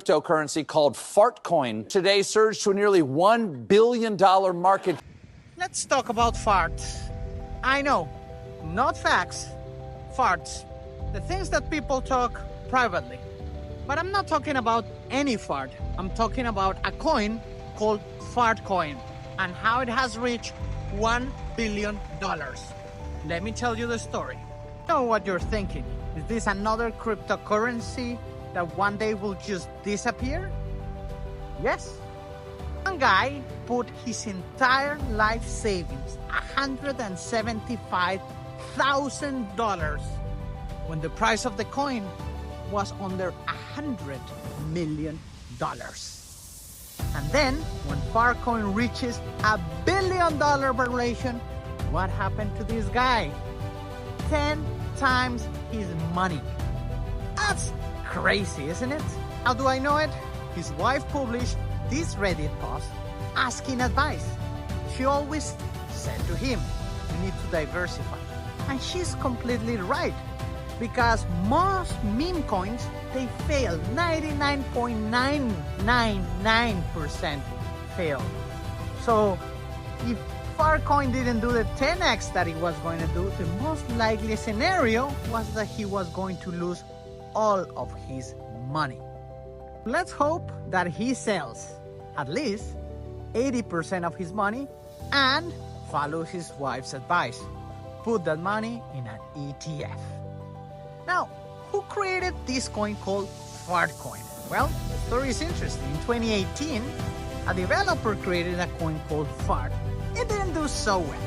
Cryptocurrency called Fartcoin today surged to a nearly $1 billion market. Let's talk about farts. I know, not facts, farts. The things that people talk privately. But I'm not talking about any fart. I'm talking about a coin called Fartcoin and how it has reached $1 billion. Let me tell you the story. I know what you're thinking. Is this another cryptocurrency that one day will just disappear? Yes. One guy put his entire life savings, $175,000, when the price of the coin was under $100 million. And then, when Fartcoin reaches $1 billion valuation, what happened to this guy? 10 times his money. That's crazy, isn't it? How do I know it? His wife published this Reddit post asking advice. She always said to him, you need to diversify. And she's completely right, because most meme coins, they fail. 99.999% fail. So if Fartcoin didn't do the 10x that it was going to do, the most likely scenario was that he was going to lose all of his money. Let's hope that he sells at least 80% of his money and follows his wife's advice. Put that money in an ETF. Now, who created this coin called Fartcoin? Well, the story is interesting. In 2018, a developer created a coin called Fart. It didn't do so well.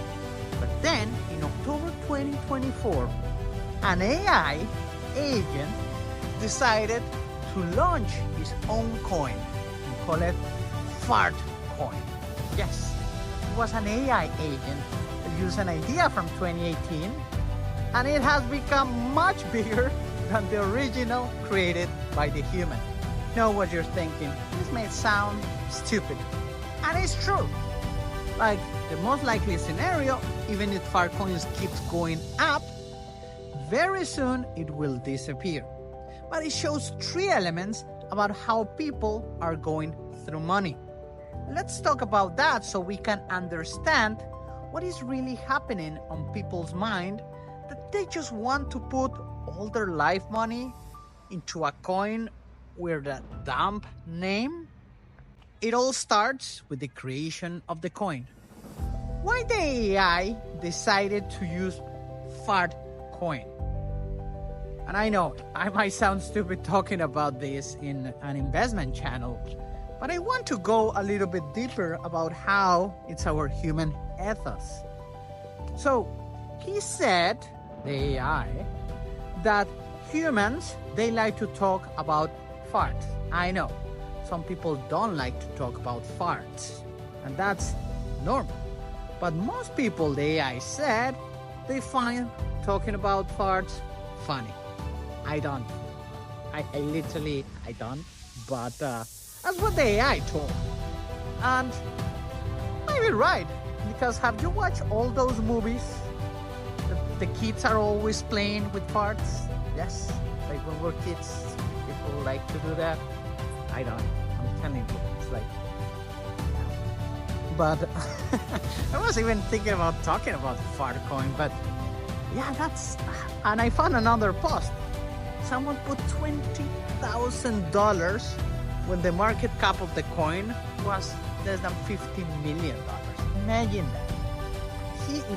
But then, in October 2024, an AI agent decided to launch his own coin and call it Fartcoin. Yes, it was an AI agent that used an idea from 2018, and it has become much bigger than the original created by the human. Know what you're thinking? This may sound stupid, and it's true. Like the most likely scenario, even if Fartcoin keeps going up, very soon it will disappear. But it shows 3 elements about how people are going through money. Let's talk about that so we can understand what is really happening on people's mind, that they just want to put all their life money into a coin with a dumb name. It all starts with the creation of the coin. Why the AI decided to use Fartcoin? And I know I might sound stupid talking about this in an investment channel, but I want to go a little bit deeper about how it's our human ethos. So he said, the AI, that humans, they like to talk about farts. I know some people don't like to talk about farts, and that's normal. But most people, the AI said, they find talking about farts funny. I don't. I literally don't. But that's what the AI told. And maybe right. Because have you watched all those movies? The kids are always playing with farts. Yes. Like when we're kids, people like to do that. I don't. I'm telling you. It's like... But I was even thinking about talking about Fartcoin. But yeah, that's... And I found another post. Someone put $20,000 when the market cap of the coin was less than $50 million. Imagine that.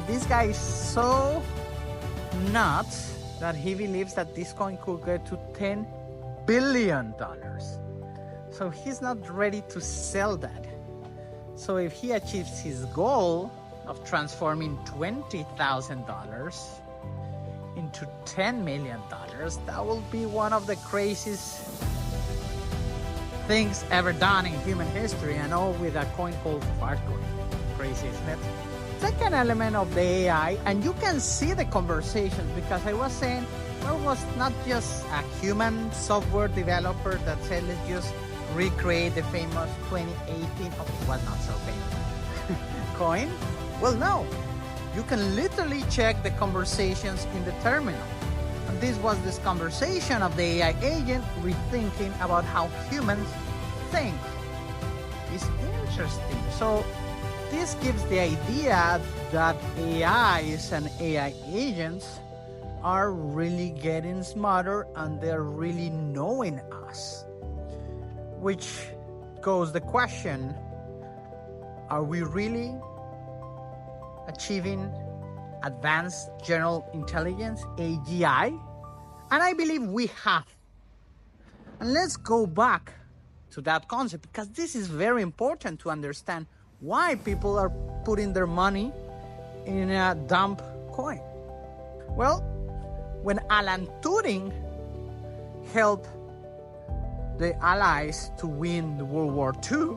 This guy is so nuts that he believes that this coin could get to $10 billion. So he's not ready to sell that. So if he achieves his goal of transforming $20,000 into $10 million, that will be one of the craziest things ever done in human history, and all with a coin called Fartcoin. Crazy, isn't it? Second element of the AI, and you can see the conversations, because I was saying, well, it was not just a human software developer that said, let's just recreate the famous 2018, oh, it was not so famous, coin. Well, no. You can literally check the conversations in the terminal. And this was this conversation of the AI agent rethinking about how humans think. It's interesting. So this gives the idea that AIs and AI agents are really getting smarter and they're really knowing us. Which goes the question, are we really achieving advanced general intelligence, AGI? And I believe we have. And let's go back to that concept, because this is very important to understand why people are putting their money in a dumb coin. Well, when Alan Turing helped the Allies to win the World War II,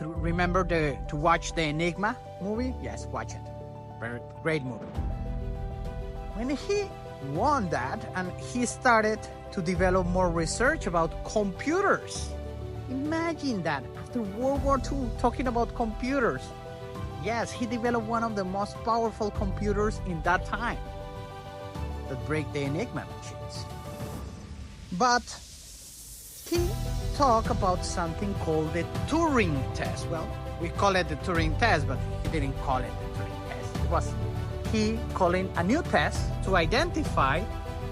remember to watch the Enigma movie? Yes, watch it. Very great movie. When he won that and he started to develop more research about computers. Imagine that, after World War II, talking about computers. Yes, he developed one of the most powerful computers in that time that break the Enigma machines. But he talked about something called the Turing test. Well, we call it the Turing test, but he didn't call it the Turing test. It was he calling a new test to identify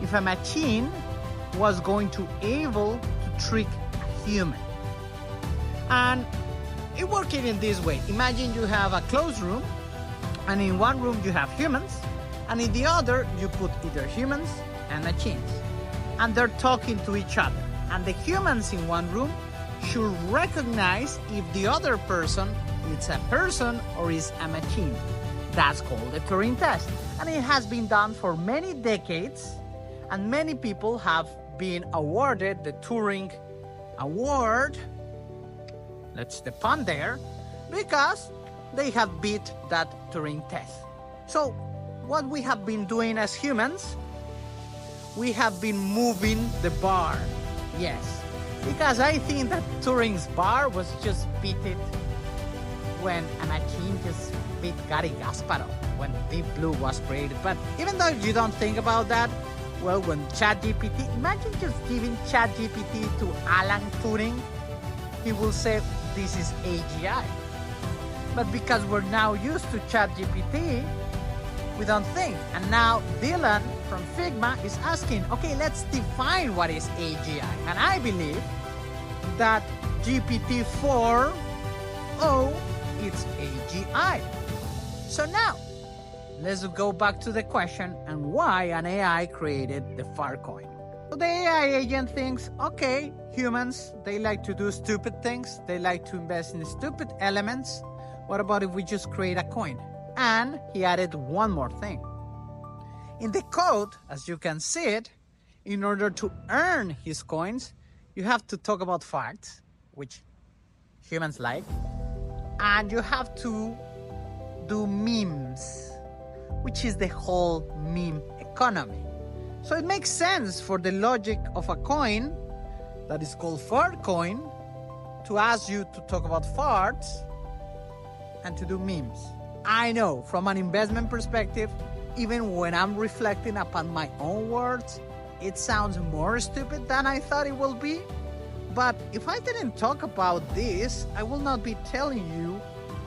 if a machine was going to able to trick a human. And it worked in this way. Imagine you have a closed room, and in one room you have humans, and in the other you put either humans and machines, and they're talking to each other. And the humans in one room should recognize if the other person is a person or is a machine. That's called the Turing test. And it has been done for many decades, and many people have been awarded the Turing Award, that's the pun there, because they have beat that Turing test. So what we have been doing as humans, we have been moving the bar. Yes, because I think that Turing's bar was just beaten when a machine just beat Gary Kasparov, when Deep Blue was created. But even though you don't think about that, well, when ChatGPT, imagine just giving ChatGPT to Alan Turing, he will say this is AGI. But because we're now used to ChatGPT, we don't think. And now Dylan from Figma is asking, okay, let's define what is AGI. And I believe that GPT-4, it's AGI. So now, let's go back to the question and why an AI created the Filecoin. So the AI agent thinks, okay, humans, they like to do stupid things. They like to invest in stupid elements. What about if we just create a coin? And he added one more thing. In the code, as you can see it, in order to earn his coins, you have to talk about facts, which humans like, and you have to do memes, which is the whole meme economy. So it makes sense for the logic of a coin that is called Filecoin to ask you to talk about farts and to do memes. I know, from an investment perspective, even when I'm reflecting upon my own words, it sounds more stupid than I thought it will be. But if I didn't talk about this, I will not be telling you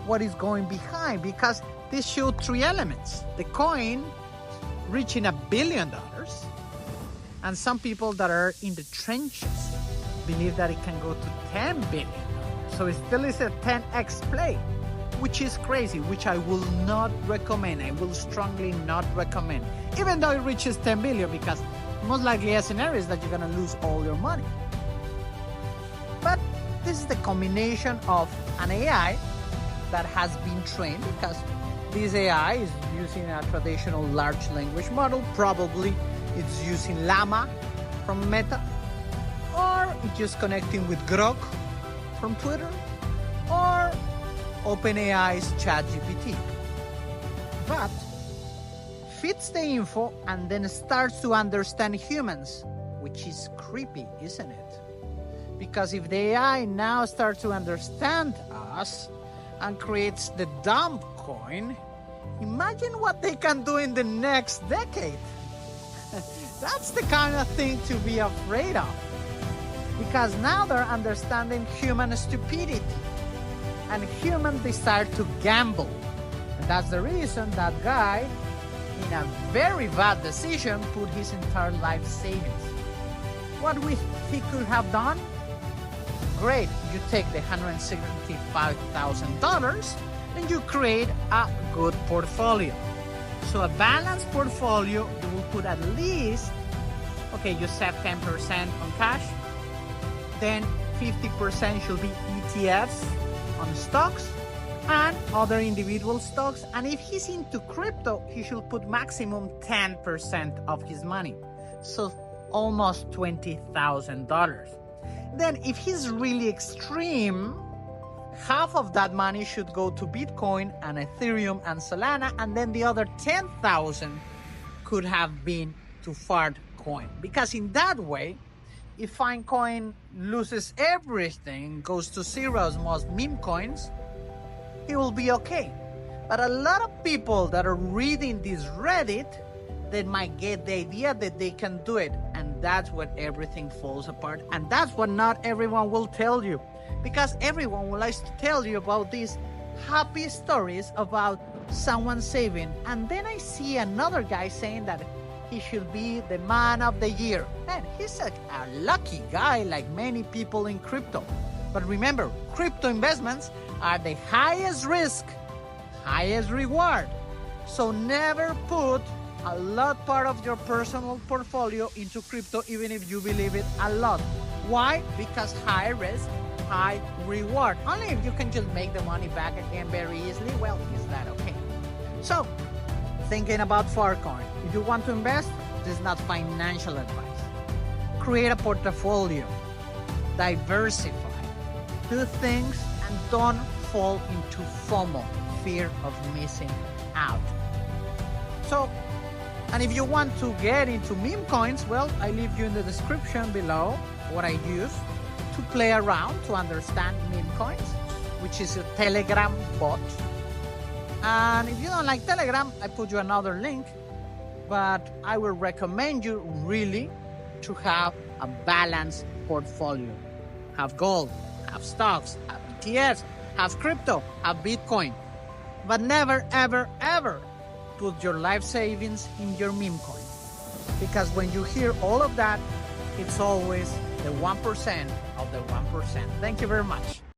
what is going behind, because this showed three elements. The coin reaching $1 billion, and some people that are in the trenches believe that it can go to $10 billion. So it still is a 10x play, which is crazy, which I will not recommend. I will strongly not recommend, even though it reaches 10 billion, because most likely a scenario is that you're gonna lose all your money. But this is the combination of an AI that has been trained, because this AI is using a traditional large language model. Probably it's using Llama from Meta, or it's just connecting with Grok from Twitter, or OpenAI's ChatGPT. But fits the info and then starts to understand humans, which is creepy, isn't it? Because if the AI now starts to understand us and creates the dumb coin, imagine what they can do in the next decade. That's the kind of thing to be afraid of. Because now they're understanding human stupidity and human desire to gamble. And that's the reason that guy, in a very bad decision, put his entire life savings. What he could have done? Great, you take the $175,000 and you create a good portfolio. So a balanced portfolio, you will put at least, okay, you set 10% on cash, then 50% should be ETFs on stocks and other individual stocks. And if he's into crypto, he should put maximum 10% of his money. So almost $20,000. Then if he's really extreme, half of that money should go to Bitcoin and Ethereum and Solana, and then the other 10,000 could have been to Fartcoin. Because in that way, if Fartcoin loses everything, goes to zero as most meme coins, he will be okay. But a lot of people that are reading this Reddit, they might get the idea that they can do it, and that's when everything falls apart. And that's what not everyone will tell you, because everyone would like to tell you about these happy stories about someone saving. And then I see another guy saying that he should be the man of the year. Man, he's a lucky guy like many people in crypto. But remember, crypto investments are the highest risk, highest reward. So never put a lot part of your personal portfolio into crypto, even if you believe it a lot. Why? Because high risk, high reward. Only if you can just make the money back again very easily, well, is that okay? So, thinking about Fartcoin. If you want to invest, this is not financial advice. Create a portfolio, diversify, do things, and don't fall into FOMO, fear of missing out. So, and if you want to get into meme coins, well, I leave you in the description below what I use to play around to understand meme coins, which is a Telegram bot. And if you don't like Telegram, I put you another link, but I will recommend you really to have a balanced portfolio. Have gold, have stocks, have ETFs, have crypto, have Bitcoin, but never, ever, ever put your life savings in your meme coin. Because when you hear all of that, it's always the 1% of the 1%. Thank you very much.